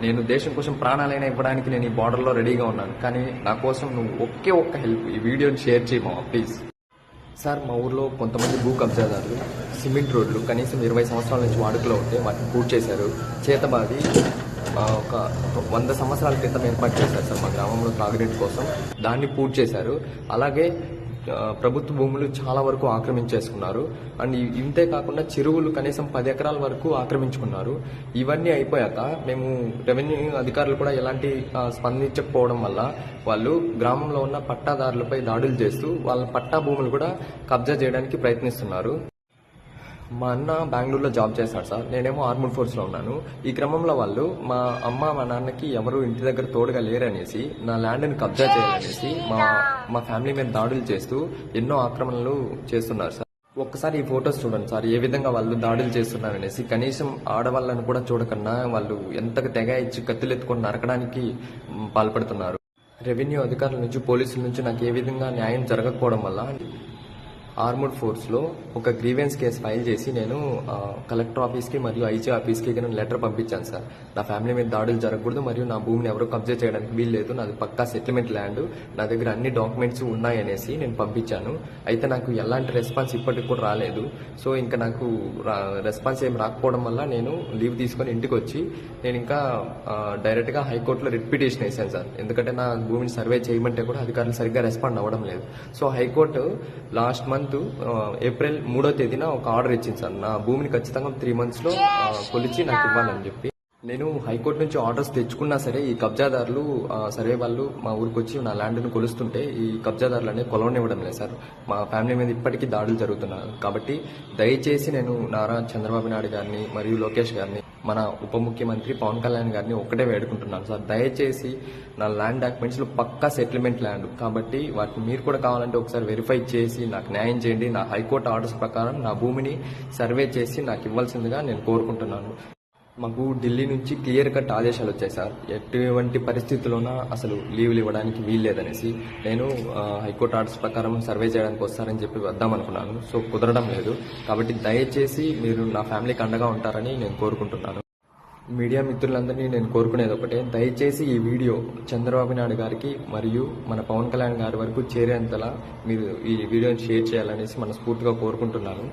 నేను దేశం కోసం ప్రాణాలైనా ఇవ్వడానికి నేను ఈ బార్డర్లో రెడీగా ఉన్నాను. కానీ నా కోసం నువ్వు ఒక్క హెల్ప్, ఈ వీడియోని షేర్ చేయమా ప్లీజ్. సార్, మా ఊర్లో కొంతమంది భూ కబ్జాదారులు సిమెంట్ రోడ్లు కనీసం 20 సంవత్సరాల నుంచి వాడుకలో ఉంటే వాటిని పూర్తి చేశారు. చేతబాది ఒక 100 సంవత్సరాల క్రితం ఏర్పాటు చేశారు సార్ మా గ్రామంలో త్రాగునీటి కోసం. దాన్ని పూర్తి చేశారు. అలాగే ప్రభుత్వ భూములు చాలా వరకు ఆక్రమించేసుకున్నారు. అండ్ ఇంతే కాకుండా చెరువులు కనీసం 10 ఎకరాల వరకు ఆక్రమించుకున్నారు. ఇవన్నీ అయిపోయాక మేము రెవెన్యూ అధికారులు కూడా ఎలాంటి స్పందించకపోవడం వల్ల వాళ్ళు గ్రామంలో ఉన్న పట్టాదారులపై దాడులు చేస్తూ వాళ్ళ పట్టా భూములు కూడా కబ్జా చేయడానికి ప్రయత్నిస్తున్నారు. మా అన్న బెంగళూరులో జాబ్ చేస్తాడు సార్, నేనేమో ఆర్మడ్ ఫోర్స్లో ఉన్నాను. ఈ క్రమంలో వాళ్ళు మా అమ్మ మా నాన్నకి ఎవరు ఇంటి దగ్గర తోడుగా లేరనేసి నా ల్యాండ్ని కబ్జా చేయాలనేసి మా ఫ్యామిలీ మీద దాడులు చేస్తూ ఎన్నో ఆక్రమణలు చేస్తున్నారు సార్. ఒక్కసారి ఈ ఫొటోస్ చూడండి సార్, ఏ విధంగా వాళ్ళు దాడులు చేస్తున్నారనేసి. కనీసం ఆడవాళ్ళని కూడా చూడకన్నా వాళ్ళు ఎంతగా తెగ ఇచ్చి కత్తులెత్తుకొని నరకడానికి పాల్పడుతున్నారు. రెవెన్యూ అధికారుల నుంచి పోలీసుల నుంచి నాకు ఏ విధంగా న్యాయం జరగకపోవడం వల్ల ఆర్మడ్ ఫోర్స్లో ఒక గ్రీవెన్స్ కేసు ఫైల్ చేసి నేను కలెక్టర్ ఆఫీస్కి మరియు ఐజీ ఆఫీస్కి నేను లెటర్ పంపించాను సార్. నా ఫ్యామిలీ మీద దాడులు జరగకూడదు మరియు నా భూమిని ఎవరో కబ్జా చేయడానికి వీల్లేదు, నాది పక్కా సెటిల్మెంట్ ల్యాండ్, నా దగ్గర అన్ని డాక్యుమెంట్స్ ఉన్నాయనేసి నేను పంపించాను. అయితే నాకు ఎలాంటి రెస్పాన్స్ ఇప్పటికి కూడా రాలేదు. సో ఇంకా నాకు రెస్పాన్స్ ఏం రాకపోవడం వల్ల నేను లీవ్ తీసుకొని ఇంటికి వచ్చి నేను ఇంకా డైరెక్ట్గా హైకోర్టులో రిట్ పిటిషన్ వేసాను సార్. ఎందుకంటే నా భూమిని సర్వే చేయమంటే కూడా అధికారులు సరిగ్గా రెస్పాండ్ అవ్వడం లేదు. So high court last month April 3వ తేదీన ఒక ఆర్డర్ ఇచ్చింది సార్, నా భూమిని ఖచ్చితంగా 3 monthsలో కొలిచి నాకు ఇవ్వాలని చెప్పి. నేను హైకోర్టు నుంచి ఆర్డర్స్ తెచ్చుకున్నా సరే ఈ కబ్జాదారులు సర్వే వాళ్ళు మా ఊరికి వచ్చి నా ల్యాండ్ను కొలుస్తుంటే ఈ కబ్జాదారులు అనేది కొలవనివ్వడం లేదు సార్. మా ఫ్యామిలీ మీద ఇప్పటికీ దాడులు జరుగుతున్నారు. కాబట్టి దయచేసి నేను నారా చంద్రబాబు నాయుడు గారిని మరియు లోకేష్ గారిని, మన ఉప ముఖ్యమంత్రి పవన్ కళ్యాణ్ గారిని ఒక్కటే వేడుకుంటున్నాను సార్, దయచేసి నా ల్యాండ్ డాక్యుమెంట్స్లో పక్కా సెటిల్మెంట్ ల్యాండ్ కాబట్టి వాటిని మీరు కూడా కావాలంటే ఒకసారి వెరిఫై చేసి నాకు న్యాయం చేయండి. నా హైకోర్టు ఆర్డర్స్ ప్రకారం నా భూమిని సర్వే చేసి నాకు ఇవ్వాల్సిందిగా నేను కోరుకుంటున్నాను. మాకు ఢిల్లీ నుంచి క్లియర్ కట్ ఆదేశాలు వచ్చాయి సార్, ఎటువంటి పరిస్థితుల్లోనా అసలు లీవ్లు ఇవ్వడానికి వీల్లేదనేసి. నేను హైకోర్టు ఆర్డర్స్ ప్రకారం సర్వే చేయడానికి వస్తారని చెప్పి వద్దామనుకున్నాను. సో కుదరడం లేదు. కాబట్టి దయచేసి మీరు నా ఫ్యామిలీకి అండగా ఉంటారని నేను కోరుకుంటున్నాను. మీడియా మిత్రులందరినీ నేను కోరుకునేది ఒకటే, దయచేసి ఈ వీడియో చంద్రబాబు నాయుడు గారికి మరియు మన పవన్ కళ్యాణ్ గారి వరకు చేరేంతలా మీరు ఈ వీడియోని షేర్ చేయాలనేసి మనస్ఫూర్తిగా కోరుకుంటున్నాను.